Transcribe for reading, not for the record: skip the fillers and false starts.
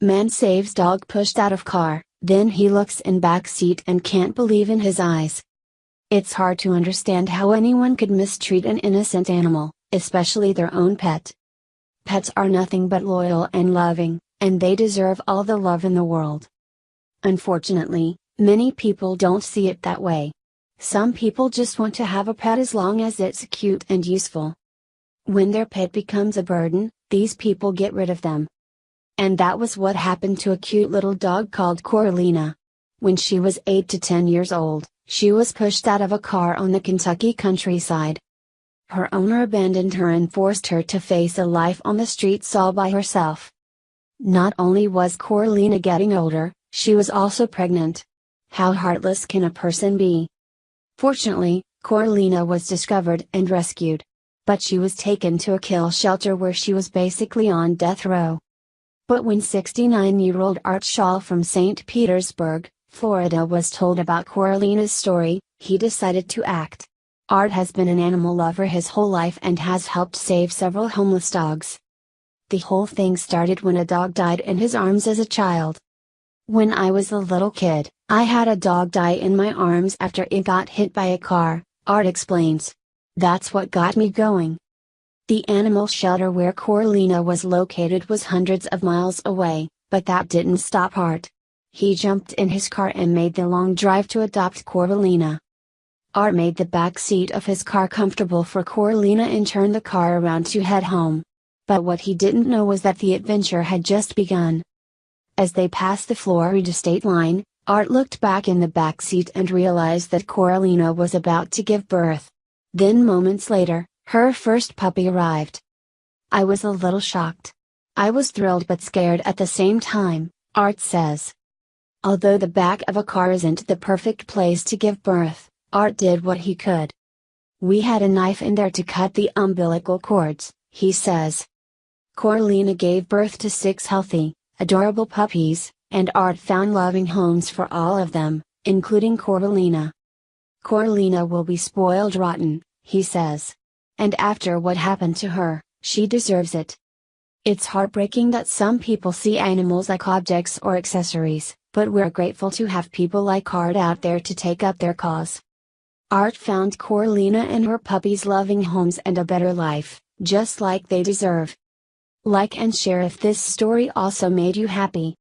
Man saves dog pushed out of car, then he looks in back seat and can't believe in his eyes. It's hard to understand how anyone could mistreat an innocent animal, especially their own pet. Pets are nothing but loyal and loving, and they deserve all the love in the world. Unfortunately, many people don't see it that way. Some people just want to have a pet as long as it's cute and useful. When their pet becomes a burden, these people get rid of them. And that was what happened to a cute little dog called Coralina. When she was 8 to 10 years old, she was pushed out of a car on the Kentucky countryside. Her owner abandoned her and forced her to face a life on the streets all by herself. Not only was Coralina getting older, she was also pregnant. How heartless can a person be? Fortunately, Coralina was discovered and rescued. But she was taken to a kill shelter where she was basically on death row. But when 69-year-old Art Shaw from St. Petersburg, Florida was told about Coralina's story, he decided to act. Art has been an animal lover his whole life and has helped save several homeless dogs. The whole thing started when a dog died in his arms as a child. When I was a little kid, I had a dog die in my arms after it got hit by a car, Art explains. That's what got me going. The animal shelter where Coralina was located was hundreds of miles away, but that didn't stop Art. He jumped in his car and made the long drive to adopt Coralina. Art made the back seat of his car comfortable for Coralina and turned the car around to head home. But what he didn't know was that the adventure had just begun. As they passed the Florida state line, Art looked back in the back seat and realized that Coralina was about to give birth. Then moments later, her first puppy arrived. I was a little shocked. I was thrilled but scared at the same time, Art says. Although the back of a car isn't the perfect place to give birth, Art did what he could. We had a knife in there to cut the umbilical cords, he says. Coralina gave birth to 6 healthy, adorable puppies, and Art found loving homes for all of them, including Coralina. Coralina will be spoiled rotten, he says. And after what happened to her, she deserves it. It's heartbreaking that some people see animals like objects or accessories, but we're grateful to have people like Art out there to take up their cause. Art found Coralina and her puppies loving homes and a better life, just like they deserve. Like and share if this story also made you happy.